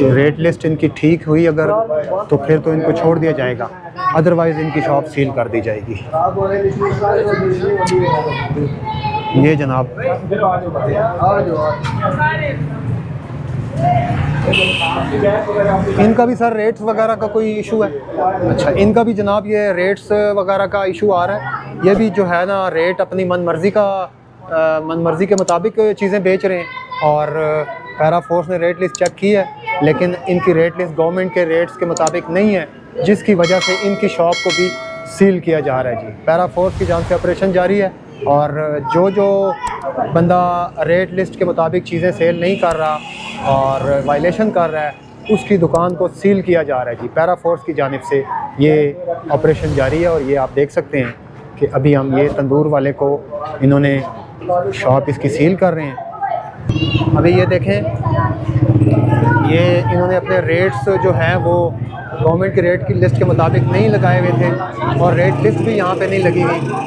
कि rate list इनकी ठीक हुई अगर, तो फिर तो इनको छोड़ दिया जाएगा, अदरवाइज़ इनकी शॉप सील कर दी जाएगी। ये जनाब इनका भी सर रेट्स वगैरह का कोई इशू है? अच्छा, इनका भी जनाब ये रेट्स वगैरह का इशू आ रहा है। ये भी जो है ना रेट अपनी मनमर्ज़ी के मुताबिक चीज़ें बेच रहे हैं। और पैरा फोर्स ने रेट लिस्ट चेक की है, लेकिन इनकी रेट लिस्ट गवर्नमेंट के रेट्स के मुताबिक नहीं है, जिसकी वजह से इनकी शॉप को भी सील किया जा रहा है जी। पैरा फोर्स की जान से ऑपरेशन जारी है, और जो बंदा रेट लिस्ट के मुताबिक चीज़ें सेल नहीं कर रहा और वायलेशन कर रहा है, उसकी दुकान को सील किया जा रहा है जी। पैरा फोर्स की जानिब से ये ऑपरेशन जारी है। और ये आप देख सकते हैं कि अभी हम ये तंदूर वाले को इन्होंने शॉप इसकी सील कर रहे हैं। अभी ये देखें, ये इन्होंने अपने रेट्स जो हैं वो गवर्नमेंट के रेट की लिस्ट के मुताबिक नहीं लगाए हुए थे, और रेट लिस्ट भी यहाँ पे नहीं लगी हुई।